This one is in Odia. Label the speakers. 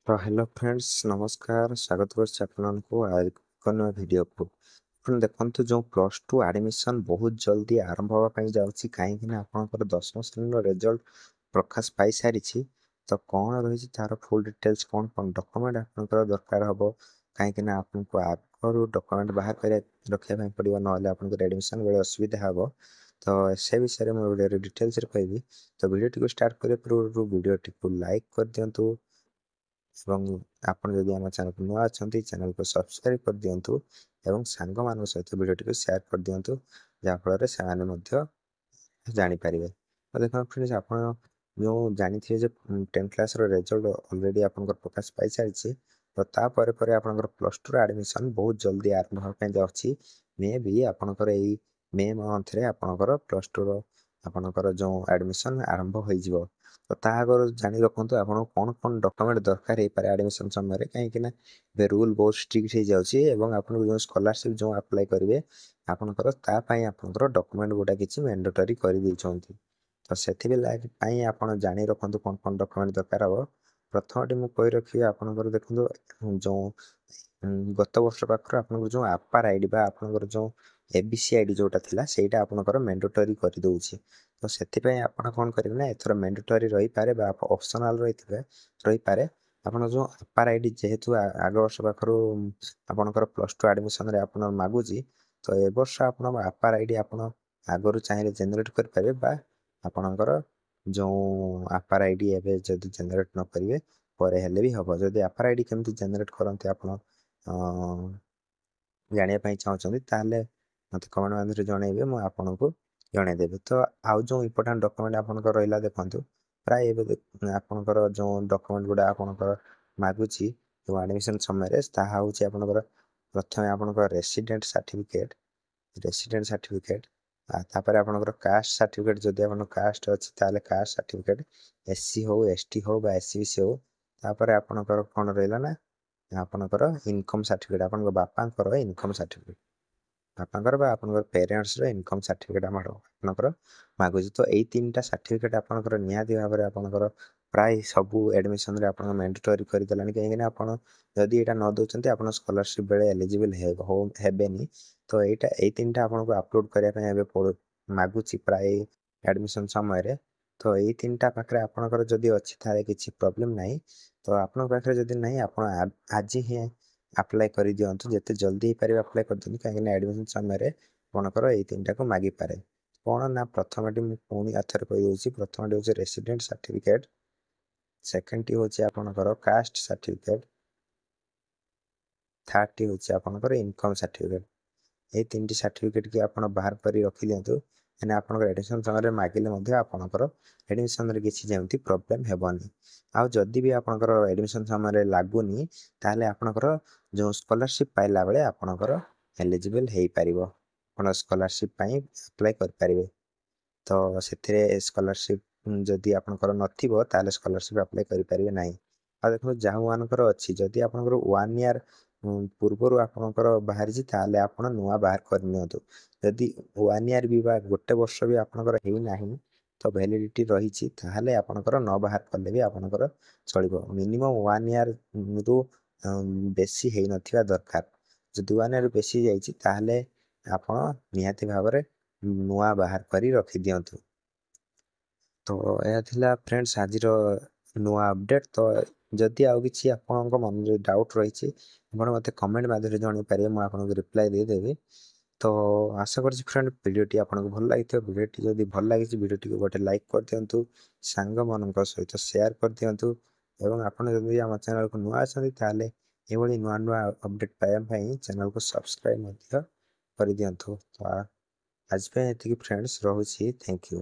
Speaker 1: तो हेलो फ्रेंड्स नमस्कार स्वागत करछि आपनको आज एक नया वीडियो को आपण देखंतु जो प्लस 2 एडमिशन बहुत जल्दी आरंभ होबा पई जाउछि काहे कि ना आपनकर 10वीं श्रेणी रो रिजल्ट प्रकाश पाई सारिछि। तो कोन रहिछि तार फुल डिटेल्स कोन कोन डॉक्यूमेंट आपनकर दरकार हबो काहे कि ना आपनको आगरो डॉक्यूमेंट बाहर करे रखिया पई पड़िबो नहले आपनकर एडमिशन बेले असुविधा हबो। तो से विषय में वीडियो डिटेल्स रे कहबी। तो वीडियो को स्टार्ट करे पूर्व वीडियो को लाइक कर दियंतु ଏବଂ ଆପଣ ଯଦି ଆମ ଚ୍ୟାନେଲକୁ ନୂଆ ଅଛନ୍ତି ଚ୍ୟାନେଲକୁ ସବସ୍କ୍ରାଇବ୍ କରିଦିଅନ୍ତୁ ଏବଂ ସାଙ୍ଗମାନଙ୍କ ସହିତ ଭିଡ଼ିଓଟିକୁ ସେୟାର କରିଦିଅନ୍ତୁ ଯାହାଫଳରେ ସେମାନେ ମଧ୍ୟ ଜାଣିପାରିବେ। ତ ଦେଖନ୍ତୁ ଫ୍ରେଣ୍ଡସ୍ ଆପଣ ଯେଉଁ ଜାଣିଥିବେ ଯେ 10th କ୍ଲାସ୍ର ରେଜଲ୍ଟ ଅଲରେଡ଼ି ଆପଣଙ୍କର ପ୍ରକାଶ ପାଇସାରିଛି। ତ ତାପରେ ପରେ ଆପଣଙ୍କର ପ୍ଲସ୍ ଟୁର ଆଡ଼ମିସନ୍ ବହୁତ ଜଲ୍ଦି ଆରମ୍ଭ ହେବା ପାଇଁ ଯାଉଛି। ମେ ବି ଆପଣଙ୍କର ଏଇ ମେ ମନ୍ଥରେ ଆପଣଙ୍କର ପ୍ଲସ୍ ଟୁର ଆପଣଙ୍କର ଯେଉଁ ଆଡ଼ମିସନ୍ ଆରମ୍ଭ ହୋଇଯିବ। ତ ତା ଆଗରୁ ଜାଣି ରଖନ୍ତୁ ଆପଣଙ୍କୁ କ'ଣ କ'ଣ ଡକ୍ୟୁମେଣ୍ଟ ଦରକାର ହେଇପାରେ ଆଡ଼ମିସନ୍ ସମୟରେ କାହିଁକି ନା ଏବେ ରୁଲ୍ ବହୁତ ଷ୍ଟ୍ରିକ୍ଟ ହେଇଯାଉଛି ଏବଂ ଆପଣଙ୍କୁ ଯେଉଁ ସ୍କଲାରସିପ୍ ଯେଉଁ ଆପ୍ଲାଏ କରିବେ ଆପଣଙ୍କର ତା ପାଇଁ ଆପଣଙ୍କର ଡକ୍ୟୁମେଣ୍ଟ ଗୁଡ଼ା କିଛି ମ୍ୟାଣ୍ଡେଟୋରି କରିଦେଇଛନ୍ତି। ତ ସେଥିପାଇଁ ପାଇଁ ଆପଣ ଜାଣି ରଖନ୍ତୁ କ'ଣ କ'ଣ ଡକ୍ୟୁମେଣ୍ଟ ଦରକାର ହବ। ପ୍ରଥମଟି ମୁଁ କହି ରଖିବି ଆପଣଙ୍କର ଦେଖନ୍ତୁ ଯେଉଁ ଗତ ବର୍ଷ ପାଖରୁ ଆପଣଙ୍କର ଯେଉଁ ଆପାର ଆଇଡ଼ି ବା ଆପଣଙ୍କର ଯେଉଁ ଏବିସି ଆଇଡ଼ି ଯେଉଁଟା ଥିଲା ସେଇଟା ଆପଣଙ୍କର ମ୍ୟାଣ୍ଡେଟୋରି କରିଦେଉଛି। ତ ସେଥିପାଇଁ ଆପଣ କ'ଣ କରିବେ ନା ଏଥର ମ୍ୟାଣ୍ଡେଟୋରି ରହିପାରେ ବା ଅପସନାଲ୍ ରହିପାରେ। ଆପଣ ଯେଉଁ ଆପାର ଆଇଡ଼ି ଯେହେତୁ ଆଗ ବର୍ଷ ପାଖରୁ ଆପଣଙ୍କର ପ୍ଲସ୍ ଟୁ ଆଡ଼ମିସନ୍ରେ ଆପଣ ମାଗୁଛି। ତ ଏ ବର୍ଷ ଆପଣ ଆପାର ଆଇଡ଼ି ଆପଣ ଆଗରୁ ଚାହିଁଲେ ଜେନେରେଟ୍ କରିପାରିବେ ବା ଆପଣଙ୍କର ଯେଉଁ ଆପାର ଆଇଡ଼ି ଏବେ ଯଦି ଜେନେରେଟ୍ ନ କରିବେ ପରେ ହେଲେ ବି ହେବ। ଯଦି ଆପାର ଆଇଡ଼ି କେମିତି ଜେନେରେଟ୍ କରନ୍ତି ଆପଣ ଜାଣିବା ପାଇଁ ଚାହୁଁଛନ୍ତି ତାହେଲେ ମୋତେ କମେଣ୍ଟ ମାଧ୍ୟମରେ ଜଣାଇବେ ମୁଁ ଆପଣଙ୍କୁ ଜଣାଇଦେବି। ତ ଆଉ ଯେଉଁ ଇମ୍ପୋର୍ଟାଣ୍ଟ ଡକ୍ୟୁମେଣ୍ଟ ଆପଣଙ୍କର ରହିଲା ଦେଖନ୍ତୁ ପ୍ରାୟ ଏବେ ଆପଣଙ୍କର ଯେଉଁ ଡକ୍ୟୁମେଣ୍ଟ ଗୁଡ଼ା ଆପଣଙ୍କର ମାଗୁଛି ଯେଉଁ ଆଡ଼ମିସନ୍ ସମୟରେ ତାହା ହେଉଛି ଆପଣଙ୍କର ପ୍ରଥମେ ଆପଣଙ୍କର ରେସିଡେଣ୍ଟ ସାର୍ଟିଫିକେଟ୍ ତାପରେ ଆପଣଙ୍କର କାଷ୍ଟ ସାର୍ଟିଫିକେଟ୍ ଯଦି ଆପଣଙ୍କ କାଷ୍ଟ ଅଛି ତାହେଲେ କାଷ୍ଟ ସାର୍ଟିଫିକେଟ୍ SC ହଉ ST ହଉ ବା SCBC ହଉ। ତାପରେ ଆପଣଙ୍କର କ'ଣ ରହିଲା ନା ଆପଣଙ୍କର ଇନକମ୍ ସାର୍ଟିଫିକେଟ୍ ଆପଣଙ୍କ ବାପାଙ୍କର ଇନକମ୍ ସାର୍ଟିଫିକେଟ୍ ବାପାଙ୍କର ବା ଆପଣଙ୍କର ପ୍ୟାରେଣ୍ଟସ୍ର ଇନକମ୍ ସାର୍ଟିଫିକେଟ୍ ଆପଣଙ୍କର ମାଗୁଛି। ତ ଏଇ ତିନିଟା ସାର୍ଟିଫିକେଟ୍ ଆପଣଙ୍କର ନିହାତି ଭାବରେ ଆପଣଙ୍କର ପ୍ରାୟ ସବୁ ଆଡ଼ମିସନ୍ରେ ଆପଣଙ୍କ ମ୍ୟାଣ୍ଡେଟୋରି କରିଦେଲାଣି କାହିଁକିନା ଆପଣ ଯଦି ଏଇଟା ନ ଦେଉଛନ୍ତି ଆପଣ ସ୍କଲାରସିପ୍ ବେଳେ ଏଲିଜିବଲ୍ ହେବେନି। ତ ଏଇ ତିନିଟା ଆପଣଙ୍କୁ ଅପଲୋଡ଼ କରିବା ପାଇଁ ଏବେ ମାଗୁଛି ପ୍ରାୟ ଆଡ଼ମିସନ୍ ସମୟରେ। ତ ଏଇ ତିନିଟା ପାଖରେ ଆପଣଙ୍କର ଯଦି ଅଛି ତାହେଲେ କିଛି ପ୍ରୋବ୍ଲେମ୍ ନାହିଁ। ତ ଆପଣଙ୍କ ପାଖରେ ଯଦି ନାହିଁ ଆପଣ ଆଜି ହିଁ ଆପ୍ଲାଏ କରିଦିଅନ୍ତୁ ଯେତେ ଜଲ୍ଦି ହେଇପାରିବ ଆପ୍ଲାଏ କରିଦିଅନ୍ତୁ କାହିଁକିନା ଆଡ଼ମିସନ୍ ସମୟରେ ଆପଣଙ୍କର ଏଇ ତିନିଟାକୁ ମାଗିପାରେ। କ'ଣ ନା ପ୍ରଥମଟି ମୁଁ ପୁଣି ଆଥରେ କହିଦେଉଛି। ପ୍ରଥମଟି ହେଉଛି ରେସିଡେଣ୍ଟ ସାର୍ଟିଫିକେଟ୍, ସେକେଣ୍ଡଟି ହେଉଛି ଆପଣଙ୍କର କାଷ୍ଟ ସାର୍ଟିଫିକେଟ୍, ଥାର୍ଡ଼ଟି ହେଉଛି ଆପଣଙ୍କର ଇନକମ୍ ସାର୍ଟିଫିକେଟ୍। ଏଇ ତିନିଟି ସାର୍ଟିଫିକେଟ୍ କି ଆପଣ ବାହାର କରି ରଖିଦିଅନ୍ତୁ କାହିଁକିନା ଆପଣଙ୍କର ଆଡ଼ମିସନ୍ ସମୟରେ ମାଗିଲେ ମଧ୍ୟ ଆପଣଙ୍କର ଆଡ଼ମିସନ୍ରେ କିଛି ଯେମିତି ପ୍ରୋବ୍ଲେମ୍ ହେବନି। ଆଉ ଯଦି ବି ଆପଣଙ୍କର ଆଡ଼ମିସନ୍ ସମୟରେ ଲାଗୁନି ତାହେଲେ ଆପଣଙ୍କର ଯେଉଁ ସ୍କଲାରସିପ୍ ପାଇଲା ବେଳେ ଆପଣଙ୍କର ଏଲିଜିବଲ୍ ହେଇପାରିବ। ଆପଣ ସ୍କଲାରସିପ୍ ପାଇଁ ଆପ୍ଲାଏ କରିପାରିବେ। ତ ସେଥିରେ ସ୍କଲାରସିପ୍ ଯଦି ଆପଣଙ୍କର ନଥିବ ତାହେଲେ ସ୍କଲାରସିପ୍ ଆପ୍ଲାଏ କରିପାରିବେ ନାହିଁ। ଆଉ ଦେଖନ୍ତୁ ଯାହାମାନଙ୍କର ଅଛି ଯଦି ଆପଣଙ୍କର 1 ଇୟର୍ ପୂର୍ବରୁ ଆପଣଙ୍କର ବାହାରିଛି ତାହେଲେ ଆପଣ ନୂଆ ବାହାର କରିନିଅନ୍ତୁ। ଯଦି 1 ଇୟର୍ ବି ବା ଗୋଟେ ବର୍ଷ ବି ଆପଣଙ୍କର ହେଇନାହିଁ ତ ଭ୍ୟାଲିଡ଼ିଟି ରହିଛି ତାହେଲେ ଆପଣଙ୍କର ନ ବାହାର କଲେ ବି ଆପଣଙ୍କର ଚଳିବ। ମିନିମମ୍ 1 ଇୟର୍ରୁ ବେଶୀ ହେଇନଥିବା ଦରକାର। ଯଦି 1 ଇୟର୍ରୁ ବେଶୀ ଯାଇଛି ତାହେଲେ ଆପଣ ନିହାତି ଭାବରେ ନୂଆ ବାହାର କରି ରଖିଦିଅନ୍ତୁ। ତ ଏହା ଥିଲା ଫ୍ରେଣ୍ଡସ୍ ଆଜିର ନୂଆ ଅପଡ଼େଟ୍। ତ ଯଦି ଆଉ କିଛି ଆପଣଙ୍କ ମନରେ ଡାଉଟ୍ ରହିଛି ଆପଣ ମୋତେ କମେଣ୍ଟ ମାଧ୍ୟମରେ ଜଣାଇପାରିବେ ମୁଁ ଆପଣଙ୍କୁ ରିପ୍ଲାଏ ଦେଇଦେବି। ତ ଆଶା କରୁଛି ଫ୍ରେଣ୍ଡ ଭିଡ଼ିଓଟି ଆପଣଙ୍କୁ ଭଲ ଲାଗିଥିବ। ଭିଡ଼ିଓଟି ଯଦି ଭଲ ଲାଗିଛି ଭିଡ଼ିଓଟିକୁ ଗୋଟେ ଲାଇକ୍ କରିଦିଅନ୍ତୁ, ସାଙ୍ଗମାନଙ୍କ ସହିତ ସେୟାର କରିଦିଅନ୍ତୁ ଏବଂ ଆପଣ ଯଦି ଆମ ଚ୍ୟାନେଲକୁ ନୂଆ ଅଛନ୍ତି ତାହେଲେ ଏଭଳି ନୂଆ ନୂଆ ଅପଡ଼େଟ୍ ପାଇବା ପାଇଁ ଚ୍ୟାନେଲକୁ ସବସ୍କ୍ରାଇବ୍ ମଧ୍ୟ କରିଦିଅନ୍ତୁ। ତ ଆଜି ପାଇଁ ଏତିକି ଫ୍ରେଣ୍ଡସ୍ ରହୁଛି। Thank you.